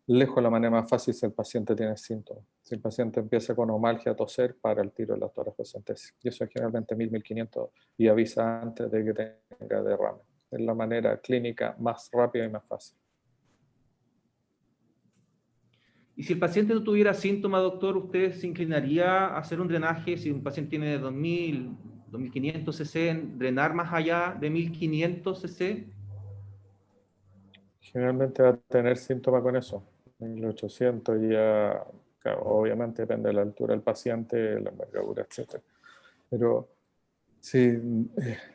B: Lejos, la manera más fácil si el paciente tiene síntomas. Si el paciente empieza con omalgia, toser, para el tiro de la toracocentesis. Y eso es generalmente 1000, 1500 y avisa antes de que tenga derrame. Es la manera clínica más rápida y más fácil.
C: Y si el paciente no tuviera síntomas, doctor, ¿usted se inclinaría a hacer un drenaje? Si un paciente tiene 2000, 2500 cc, drenar más allá de 1500 cc.
B: Generalmente va a tener síntomas con eso. 1800 ya, claro, obviamente depende de la altura del paciente, la envergadura, etc. Pero sí,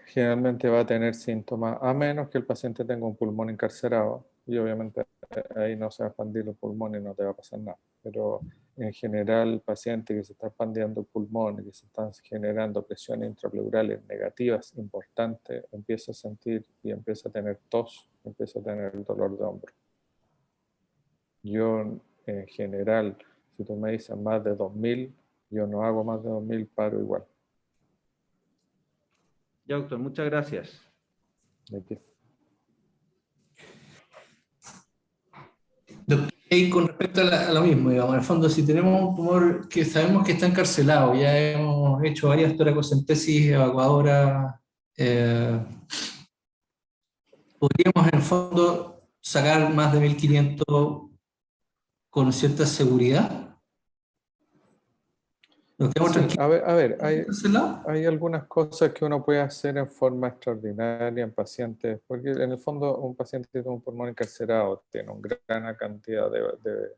B: generalmente va a tener síntomas, a menos que el paciente tenga un pulmón encarcerado, y obviamente ahí no se va a expandir el pulmón y no te va a pasar nada. Pero en general, el paciente que se está expandiendo el pulmón y que se están generando presiones intrapleurales negativas importantes, empieza a sentir y empieza a tener tos, empieza a tener dolor de hombro. Yo, en general, si tú me dices más de 2000, yo no hago más de 2000, paro igual.
C: Ya, doctor, muchas gracias.
B: Aquí.
A: Doctor, y con respecto a lo mismo, digamos, en el fondo, si tenemos un tumor que sabemos que está encarcelado, ya hemos hecho varias toracocentesis evacuadoras, podríamos en el fondo sacar más de 1500 con cierta seguridad. ¿Nos quedamos
B: Sí,
A: tranquilos?
B: a ver,
A: ¿Encarcelado?
B: hay algunas cosas que uno puede hacer en forma extraordinaria en pacientes, porque en el fondo un paciente que tiene un pulmón encarcerado tiene una gran cantidad de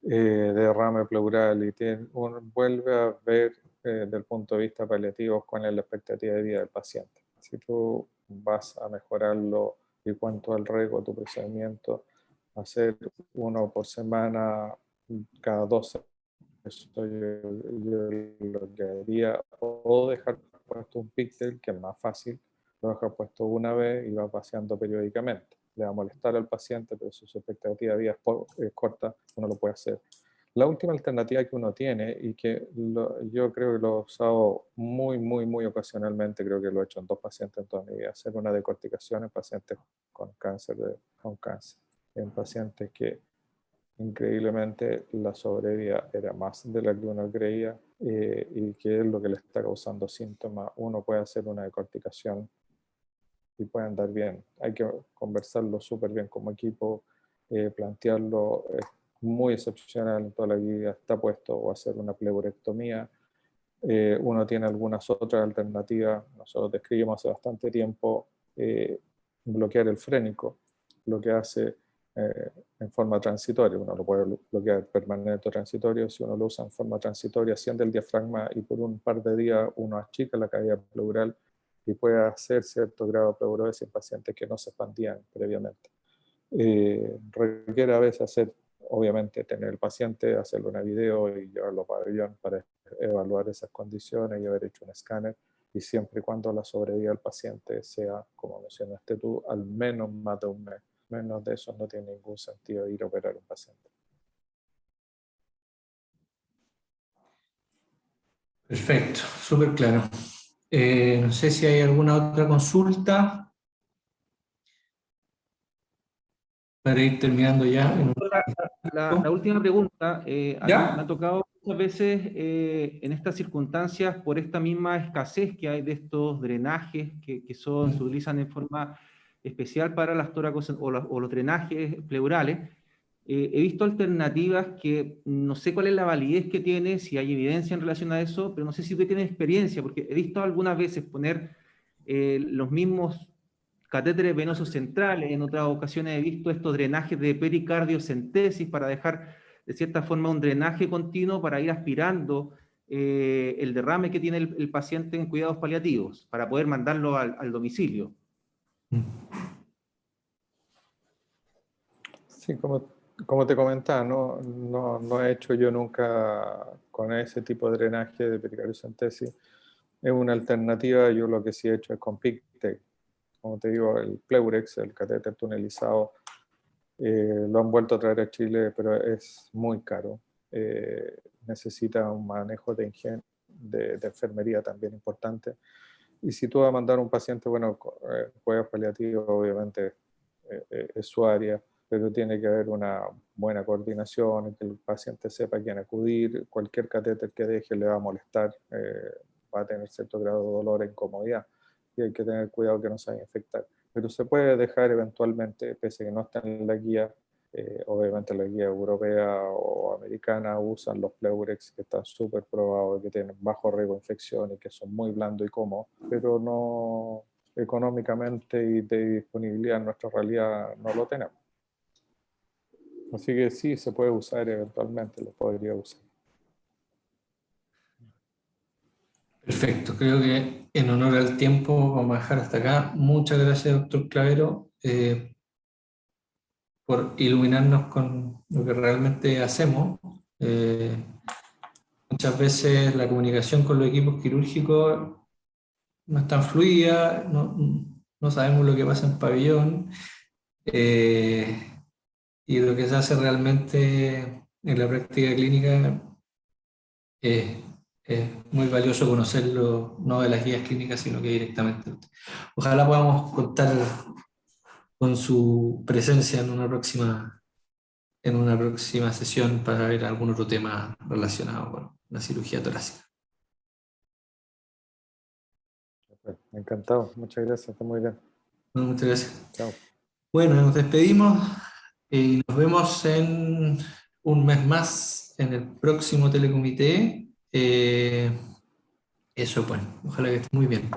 B: derrame pleural y uno vuelve a ver desde el punto de vista paliativo cuál es la expectativa de vida del paciente. Si tú vas a mejorarlo y cuánto al riesgo de tu procedimiento, hacer uno por semana cada 12. Eso yo lo que haría, o dejar puesto un píxel, que es más fácil, lo dejar puesto una vez y va paseando periódicamente. Le va a molestar al paciente, pero su expectativa de vida es corta, uno lo puede hacer. La última alternativa que uno tiene, y que yo creo que lo he usado muy ocasionalmente, creo que lo he hecho en 2 pacientes en toda mi vida, hacer una decorticación en pacientes con cáncer, en pacientes que increíblemente la sobrevida era más de la que uno creía, y que es lo que le está causando síntomas. Uno puede hacer una decorticación y puede andar bien. Hay que conversarlo súper bien como equipo, plantearlo. Es muy excepcional en toda la vida, está puesto, o hacer una pleurectomía. Uno tiene algunas otras alternativas. Nosotros describimos hace bastante tiempo bloquear el frénico, lo que hace en forma transitoria. Uno lo puede bloquear permanente o transitorio. Si uno lo usa en forma transitoria, asciende el diafragma y por un par de días uno achica la cavidad pleural y puede hacer cierto grado de pleurosis en pacientes que no se expandían previamente. Requiere a veces hacer obviamente tener el paciente, hacerle una video y llevarlo a pabellón para evaluar esas condiciones y haber hecho un escáner, y siempre y cuando la sobrevida del paciente sea, como mencionaste tú, al menos más de un mes. Menos de eso no tiene ningún sentido ir a operar a un paciente.
A: Perfecto, súper claro. No sé si hay alguna otra consulta para ir terminando ya.
C: La última pregunta, a mí
A: ¿Ya?
C: me ha tocado muchas veces en estas circunstancias, por esta misma escasez que hay de estos drenajes que se utilizan en forma especial para las tórax o los drenajes pleurales, he visto alternativas que no sé cuál es la validez que tiene, si hay evidencia en relación a eso, pero no sé si usted tiene experiencia, porque he visto algunas veces poner los mismos catéteres venosos centrales, en otras ocasiones he visto estos drenajes de pericardiocentesis para dejar de cierta forma un drenaje continuo para ir aspirando el derrame que tiene el paciente en cuidados paliativos, para poder mandarlo al domicilio.
B: Sí, como te comentaba, no he hecho yo nunca con ese tipo de drenaje de pericardiocentesis. Es una alternativa, yo lo que sí he hecho es con PicTech. Como te digo, el Pleurex, el catéter tunelizado, lo han vuelto a traer a Chile, pero es muy caro. Necesita un manejo de enfermería también importante. Y si tú vas a mandar un paciente, bueno, cuidados paliativos obviamente es su área, pero tiene que haber una buena coordinación, que el paciente sepa a quién acudir. Cualquier catéter que deje le va a molestar, va a tener cierto grado de dolor e incomodidad, y hay que tener cuidado que no se vaya a infectar. Pero se puede dejar eventualmente, pese a que no está en la guía. Obviamente la guía europea o americana usan los Pleurex, que están súper probados, que tienen bajo riesgo de infección y que son muy blandos y cómodos, pero no económicamente y de disponibilidad en nuestra realidad no lo tenemos. Así que sí, se puede usar eventualmente, lo podría usar.
A: Perfecto, creo que en honor al tiempo vamos a dejar hasta acá. Muchas gracias, doctor Clavero, por iluminarnos con lo que realmente hacemos. Muchas veces la comunicación con los equipos quirúrgicos no es tan fluida, no sabemos lo que pasa en pabellón, y lo que se hace realmente en la práctica clínica es muy valioso conocerlo, no de las guías clínicas, sino que directamente. Ojalá podamos contar con su presencia en una próxima sesión para ver algún otro tema relacionado con la cirugía torácica.
B: Encantado, muchas gracias, está muy bien.
A: Bueno, muchas gracias.
B: Chao.
A: Bueno, nos despedimos y nos vemos en un mes más en el próximo telecomité. Eso, bueno, ojalá que esté muy bien.